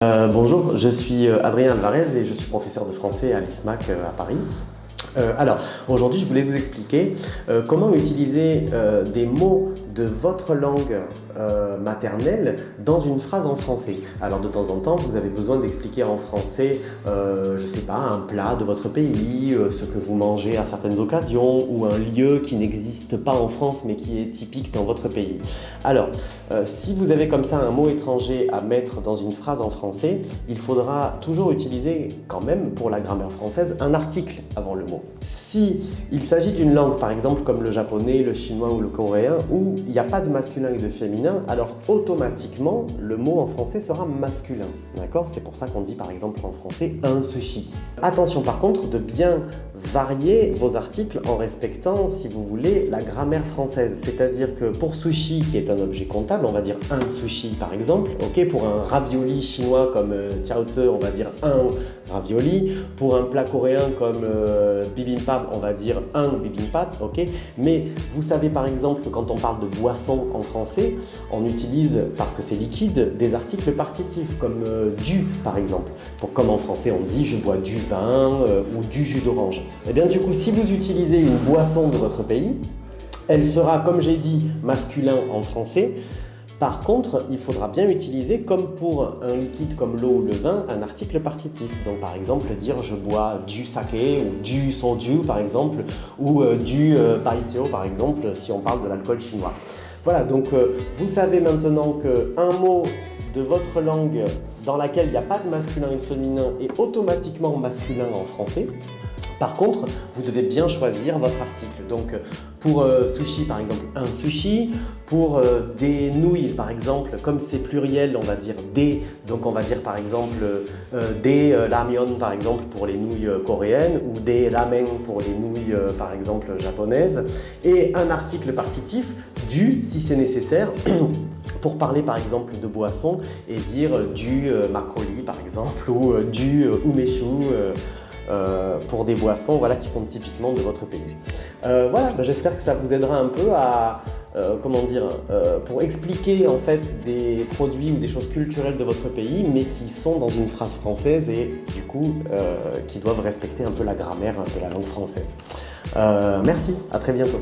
Bonjour, je suis Adrien Alvarez et je suis professeur de français à l'ISMAC à Paris. Alors, aujourd'hui, je voulais vous expliquer comment utiliser des mots de votre langue maternelle dans une phrase en français. Alors, de temps en temps, vous avez besoin d'expliquer en français, je sais pas, un plat de votre pays, ce que vous mangez à certaines occasions, ou un lieu qui n'existe pas en France mais qui est typique dans votre pays. Alors, si vous avez comme ça un mot étranger à mettre dans une phrase en français, il faudra toujours utiliser quand même, pour la grammaire française, un article avant le mot. Si il s'agit d'une langue, par exemple comme le japonais, le chinois ou le coréen, où il n'y a pas de masculin et de féminin, alors automatiquement, le mot en français sera masculin. D'accord? C'est pour ça qu'on dit par exemple en français un sushi. Attention par contre de bien varier vos articles en respectant, si vous voulez, la grammaire française. C'est-à-dire que pour sushi, qui est un objet comptable, on va dire un sushi par exemple. Ok, pour un ravioli chinois comme tiao tse, on va dire un ravioli. Pour un plat coréen comme bibimbap, on va dire un bibimbap. Ok, mais vous savez par exemple que quand on parle de boisson en français, on utilise, parce que c'est liquide, des articles partitifs comme du par exemple. Comme en français on dit je bois du vin ou du jus d'orange. Et bien du coup, si vous utilisez une boisson de votre pays, elle sera, comme j'ai dit, masculin en français. Par contre, il faudra bien utiliser, comme pour un liquide comme l'eau ou le vin, un article partitif. Donc par exemple, dire je bois du saké ou du soju par exemple, ou du baijiu par exemple, si on parle de l'alcool chinois. Voilà, donc vous savez maintenant qu'un mot de votre langue dans laquelle il n'y a pas de masculin et de féminin est automatiquement masculin en français. Par contre, vous devez bien choisir votre article. Donc pour sushi par exemple, un sushi. Pour des nouilles par exemple, comme c'est pluriel, on va dire des. Donc on va dire par exemple des ramyeon par exemple pour les nouilles coréennes ou des ramen pour les nouilles par exemple japonaises. Et un article partitif du si c'est nécessaire. Pour parler par exemple de boisson et dire du makgeolli par exemple ou du umeshu pour des boissons voilà, qui sont typiquement de votre pays. Voilà, j'espère que ça vous aidera un peu à pour expliquer en fait des produits ou des choses culturelles de votre pays mais qui sont dans une phrase française et du coup qui doivent respecter un peu la grammaire de la langue française. Merci, à très bientôt.